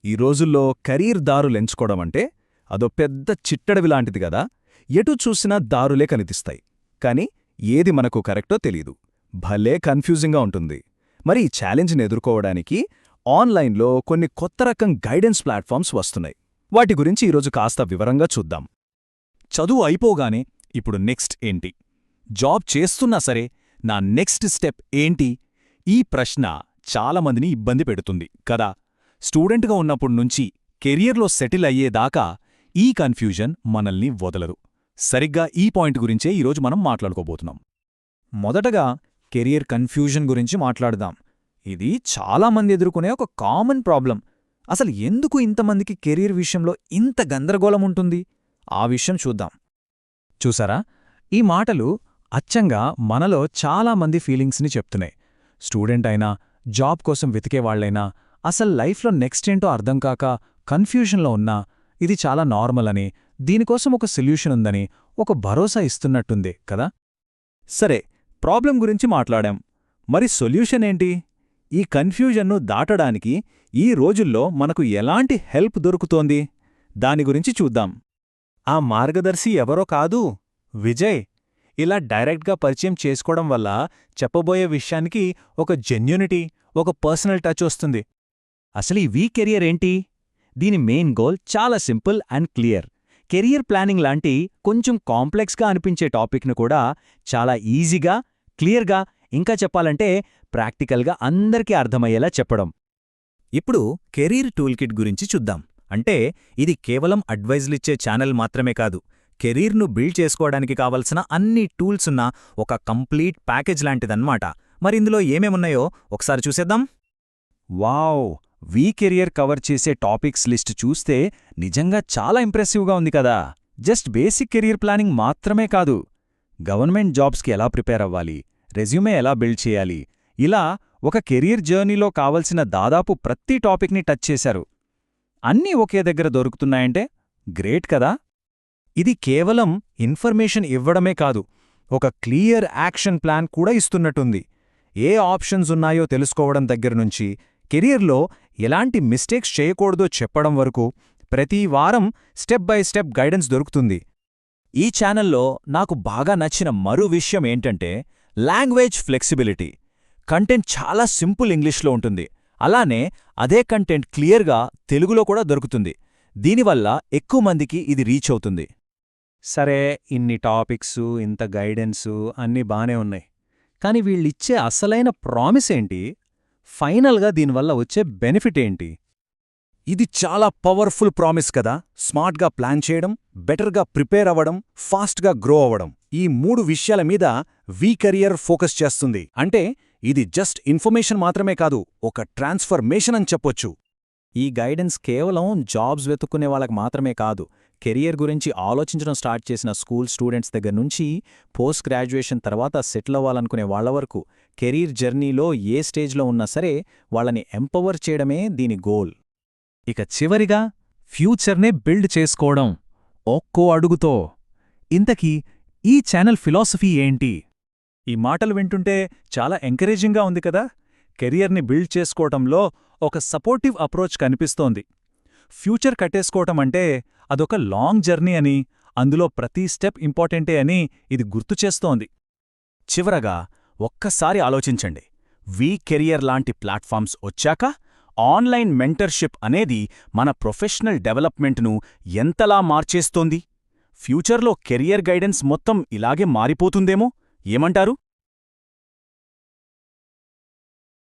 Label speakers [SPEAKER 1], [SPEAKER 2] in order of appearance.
[SPEAKER 1] ఈ రోజుల్లో కెరీర్ దారులెంచుకోవడమంటే అదో పెద్ద చిట్టడవిలాంటిది గదా. ఎటు చూసినా దారులే కనిపిస్తాయి, కాని ఏది మనకు కరెక్టో తెలీదు. భలే కన్ఫ్యూజింగ్గా ఉంటుంది. మరి ఈ ఛాలెంజ్ని ఎదుర్కోవడానికి ఆన్లైన్లో కొన్ని కొత్త రకం గైడెన్స్ ప్లాట్ఫామ్స్ వస్తున్నాయి. వాటి గురించి ఈరోజు కాస్త వివరంగా చూద్దాం. చదువు అయిపోగానే ఇప్పుడు నెక్స్ట్ ఏంటి, జాబ్ చేస్తున్నా సరే నా నెక్స్ట్ స్టెప్ ఏంటి, ఈ ప్రశ్న చాలామందిని ఇబ్బంది పెడుతుంది కదా. స్టూడెంట్గా ఉన్నప్పుడ్నుంచి కెరియర్లో సెటిల్ అయ్యేదాకా ఈ కన్ఫ్యూజన్ మనల్ని వదలరు. సరిగ్గా ఈ పాయింట్ గురించే ఈరోజు మనం మాట్లాడుకోబోతున్నాం.
[SPEAKER 2] మొదటగా కెరియర్ కన్ఫ్యూజన్ గురించి మాట్లాడదాం. ఇది చాలామంది ఎదుర్కొనే ఒక కామన్ ప్రాబ్లం. అసలు ఎందుకు ఇంతమందికి కెరీర్ విషయంలో ఇంత గందరగోళం ఉంటుంది, ఆ విషయం చూద్దాం. చూసారా, ఈ మాటలు అచ్చంగా మనలో చాలామంది ఫీలింగ్స్ని చెప్తున్నాయి. స్టూడెంట్ అయినా, జాబ్ కోసం వెతికేవాళ్లైనా, అసలు లైఫ్లో నెక్స్ట్ ఏంటో అర్థంకాక కన్ఫ్యూజన్లో ఉన్నా ఇది చాలా నార్మల్ అని, దీనికోసం ఒక సొల్యూషన్ ఉందని ఒక భరోసా ఇస్తున్నట్టుంది కదా.
[SPEAKER 1] సరే, ప్రాబ్లం గురించి మాట్లాడాం. మరి సొల్యూషన్ ఏంటి? ఈ కన్ఫ్యూజన్ను దాటడానికి ఈ రోజుల్లో మనకు ఎలాంటి హెల్ప్ దొరుకుతోంది, దాని గురించి చూద్దాం. ఆ మార్గదర్శి ఎవరో కాదు, విజయ్. ఇలా డైరెక్ట్గా పరిచయం చేసుకోవడం వల్ల చెప్పబోయే విషయానికి ఒక జెన్యూనిటీ, ఒక పర్సనల్ టచ్ వస్తుంది.
[SPEAKER 3] అసలు ఈ వీ కెరియర్ ఏంటి? దీని మెయిన్ గోల్ చాలా simple and clear. Career planning లాంటి కొంచెం కాంప్లెక్స్గా అనిపించే టాపిక్ను కూడా చాలా ఈజీగా, క్లియర్గా, ఇంకా చెప్పాలంటే ప్రాక్టికల్గా అందరికీ అర్థమయ్యేలా చెప్పడం.
[SPEAKER 1] ఇప్పుడు కెరీర్ టూల్ కిట్ గురించి చూద్దాం. అంటే ఇది కేవలం అడ్వైజ్లిచ్చే ఛానల్ మాత్రమే కాదు, కెరీర్ను బిల్డ్ చేసుకోవడానికి కావలసిన అన్ని టూల్సున్న ఒక కంప్లీట్ ప్యాకేజ్ లాంటిదన్నమాట. మరిందులో ఏమేమున్నాయో ఒకసారి చూసేద్దాం.
[SPEAKER 2] వావ్! వీ కెరియర్ కవర్ చేసే టాపిక్స్ లిస్ట్ చూస్తే నిజంగా చాలా ఇంప్రెసివ్గా ఉంది కదా. జస్ట్ బేసిక్ కెరియర్ ప్లానింగ్ మాత్రమే కాదు, గవర్నమెంట్ జాబ్స్కి ఎలా ప్రిపేర్ అవ్వాలి, రెజ్యూమే ఎలా బిల్డ్ చేయాలి, ఇలా ఒక కెరియర్ జర్నీలో కావలసిన దాదాపు ప్రతి టాపిక్ని టచ్ చేశారు. అన్నీ ఒకే దగ్గర దొరుకుతున్నాయంటే గ్రేట్ కదా. ఇది కేవలం ఇన్ఫర్మేషన్ ఇవ్వడమే కాదు, ఒక క్లియర్ యాక్షన్ ప్లాన్ కూడా ఇస్తున్నట్టుంది. ఏ ఆప్షన్స్ ఉన్నాయో తెలుసుకోవడం దగ్గరనుంచి, కెరియర్లో ఎలాంటి మిస్టేక్స్ చేయకూడదో చెప్పడం వరకు ప్రతి వారం స్టెప్ బై స్టెప్ గైడెన్స్ దొరుకుతుంది.
[SPEAKER 1] ఈ ఛానల్లో నాకు బాగా నచ్చిన మరో విషయం ఏంటంటే లాంగ్వేజ్ ఫ్లెక్సిబిలిటీ. కంటెంట్ చాలా సింపుల్ ఇంగ్లీష్లో ఉంటుంది, అలానే అదే కంటెంట్ క్లియర్గా తెలుగులో కూడా దొరుకుతుంది. దీనివల్ల ఎక్కువ మందికి ఇది రీచ్ అవుతుంది.
[SPEAKER 2] సరే, ఇన్ని టాపిక్సు, ఇంత గైడెన్సు అన్నీ బానే ఉన్నాయి, కాని వీళ్ళిచ్చే అసలైన ప్రామిస్ ఏంటి? ఫైనల్గా దీనివల్ల వచ్చే బెనిఫిట్ ఏంటి?
[SPEAKER 1] ఇది చాలా పవర్ఫుల్ ప్రామిస్ కదా. స్మార్ట్గా ప్లాన్ చేయడం, బెటర్గా ప్రిపేర్ అవ్వడం, ఫాస్ట్గా గ్రో అవ్వడం, ఈ 3 విషయాల మీద వీ కెరియర్ ఫోకస్ చేస్తుంది. అంటే ఇది జస్ట్ ఇన్ఫర్మేషన్ మాత్రమే కాదు, ఒక ట్రాన్స్ఫర్మేషన్ అని చెప్పొచ్చు.
[SPEAKER 2] ఈ గైడెన్స్ కేవలం జాబ్స్ వెతుక్కునే వాళ్ళకి మాత్రమే కాదు, కెరియర్ గురించి ఆలోచించడం స్టార్ట్ చేసిన స్కూల్ స్టూడెంట్స్ దగ్గర నుంచి పోస్ట్ గ్రాడ్యుయేషన్ తర్వాత సెటిల్ అవ్వాలనుకునే వాళ్ల వరకు కెరీర్ జర్నీలో ఏ స్టేజ్లో ఉన్నా సరే వాళ్ళని ఎంపవర్ చేయడమే దీని గోల్.
[SPEAKER 1] ఇక చివరిగా ఫ్యూచర్నే బిల్డ్ చేసుకోవడం ఒక్కో అడుగుతో. ఇంతకీ ఈ ఛానల్ ఫిలాసఫీ ఏంటి? ఈ మాటలు వింటుంటే చాలా ఎంకరేజింగ్గా ఉంది కదా. కెరియర్ని బిల్డ్ చేసుకోవటంలో ఒక సపోర్టివ్ అప్రోచ్ కనిపిస్తోంది. ఫ్యూచర్ కట్టేసుకోవటమంటే అదొక లాంగ్ జర్నీ అని, అందులో ప్రతి స్టెప్ ఇంపార్టెంటే అని ఇది గుర్తుచేస్తోంది. చివరగా ఒక్కసారి ఆలోచించండి, వీ కెరియర్ లాంటి ప్లాట్ఫామ్స్ వచ్చాక ఆన్లైన్ మెంటర్షిప్ అనేది మన ప్రొఫెషనల్ డెవలప్మెంట్ను ఎంతలా మార్చేస్తోంది. ఫ్యూచర్లో కెరియర్ గైడెన్స్ మొత్తం ఇలాగే మారిపోతుందేమో, ఏమంటారు?